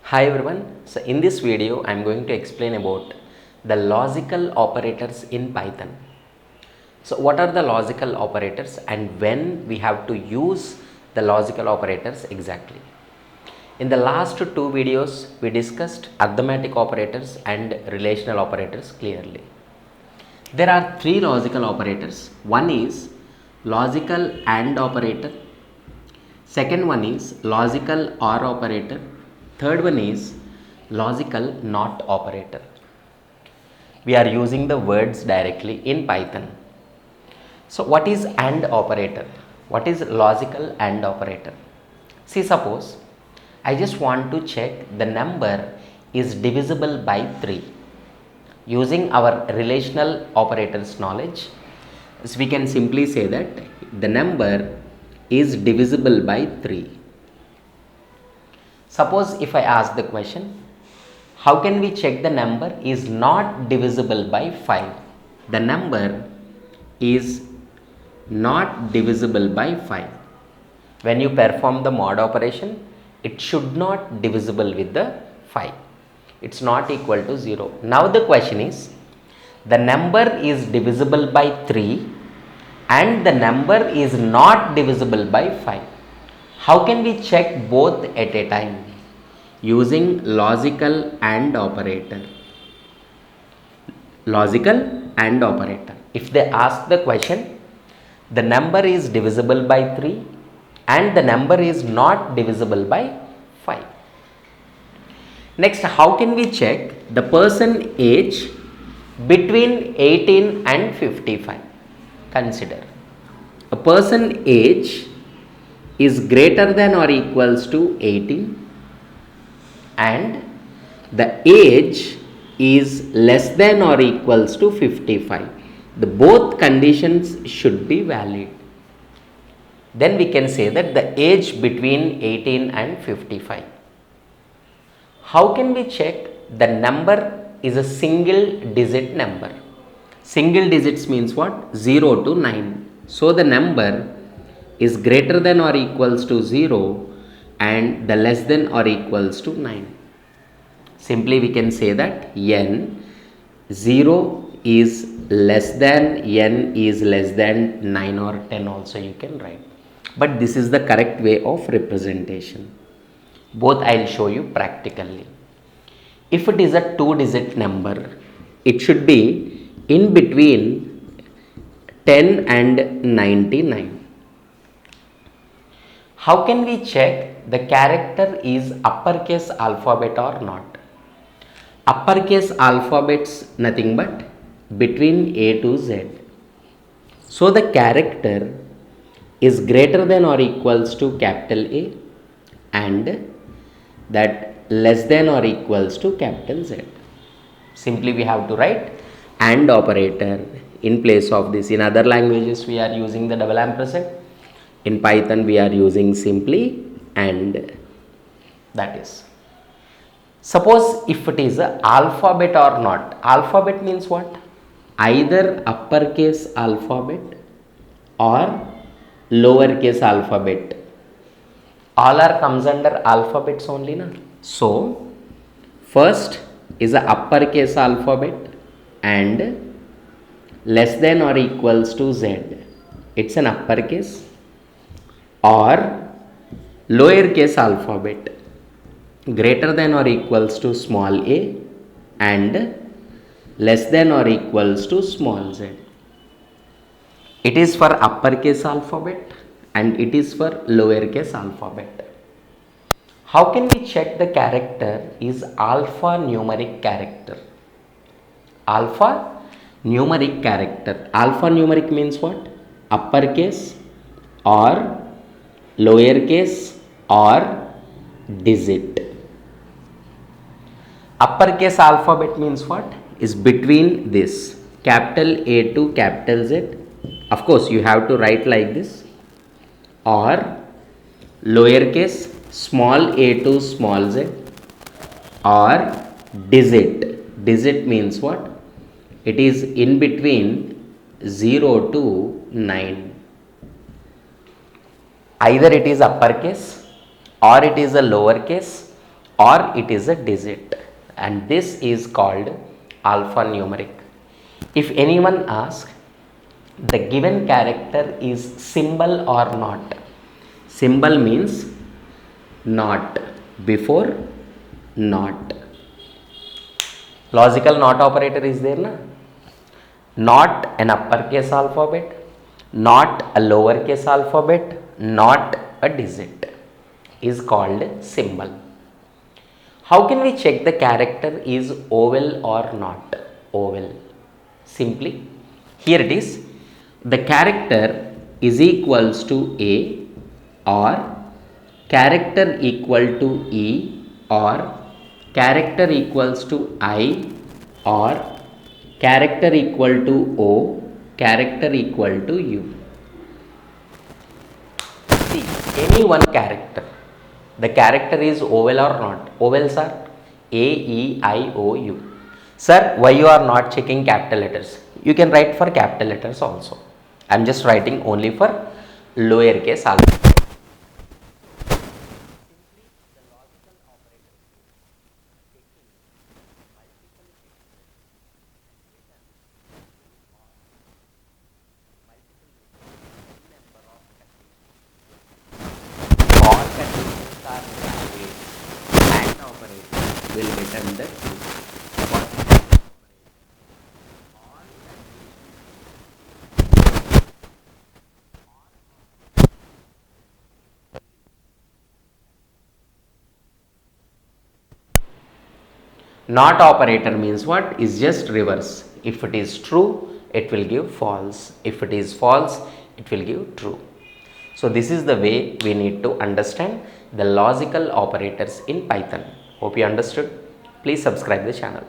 Hi everyone, so in this video I am going to explain about the logical operators in Python. So what are the logical operators and when we have to use the logical operators exactly? In the last two videos we discussed arithmetic operators and relational operators clearly. There are three logical operators. One is logical AND operator, second one is logical OR operator, third one is logical NOT operator. We are using the words directly in Python. So what is AND operator? What is logical AND operator? See, suppose I just want to check the number is divisible by 3. Using our relational operators knowledge, so we can simply say that the number is divisible by 3. Suppose if I ask the question, how can we check the number is not divisible by 5? The number is not divisible by 5. When you perform the mod operation, it should not divisible with the 5. It's not equal to 0. Now the question is, the number is divisible by 3 and the number is not divisible by 5. How can we check both at a time? Using logical AND operator. Logical AND operator. If they ask the question, the number is divisible by 3 and the number is not divisible by 5. Next, how can we check the person age between 18 and 55? Consider a person age is greater than or equals to 18 and the age is less than or equals to 55. The both conditions should be valid. Then we can say that the age between 18 and 55. How can we check the number is a single digit number? Single digits means what? 0 to 9. So the number is greater than or equals to 0 and the less than or equals to 9. Simply we can say that n 0 is less than, n is less than 9 or 10 also you can write. But this is the correct way of representation. Both I will show you practically. If it is a 2-digit number, it should be in between 10 and 99. How can we check the character is uppercase alphabet or not? Uppercase alphabets nothing but between A to Z. So the character is greater than or equals to capital A and that less than or equals to capital Z. Simply we have to write AND operator in place of this. In other languages we are using the double ampersand. In Python we are using simply AND. That is. Suppose if it is a alphabet or not. Alphabet means what? Either uppercase alphabet or lowercase alphabet. All are comes under alphabets only na. So first is a uppercase alphabet and less than or equals to Z. It's an uppercase, or lowercase alphabet greater than or equals to small a and less than or equals to small z. It is for uppercase alphabet and it is for lowercase alphabet. How can we check the character is alphanumeric character? Alphanumeric character. Alphanumeric means what? Uppercase or lowercase or digit. Uppercase alphabet means what? Is between this capital A to capital Z. Of course you have to write like this, or lowercase small a to small z, or digit. Digit means what? It is in between 0 to 9. Either it is uppercase or it is a lowercase or it is a digit, and this is called alphanumeric. If anyone asks the given character is symbol or not, symbol means not, before not. Logical not operator is there na? Not an uppercase alphabet, not a lowercase alphabet, not a digit is called symbol. How can we check the character is oval or not? Oval. Simply, here it is. The character is equals to A, or character equal to E, or character equals to I, or character equal to O, character equal to U. See, any one character, the character is oval or not? Ovals are A, E, I, O, U. Sir, why you are not checking capital letters? You can write for capital letters also. I am just writing only for lowercase alphabet. All conditions are valid, and operator will return the true. Not operator means what? Is just reverse. If it is true, it will give false. If it is false, it will give true. So this is the way we need to understand the logical operators in Python. Hope you understood. Please subscribe the channel.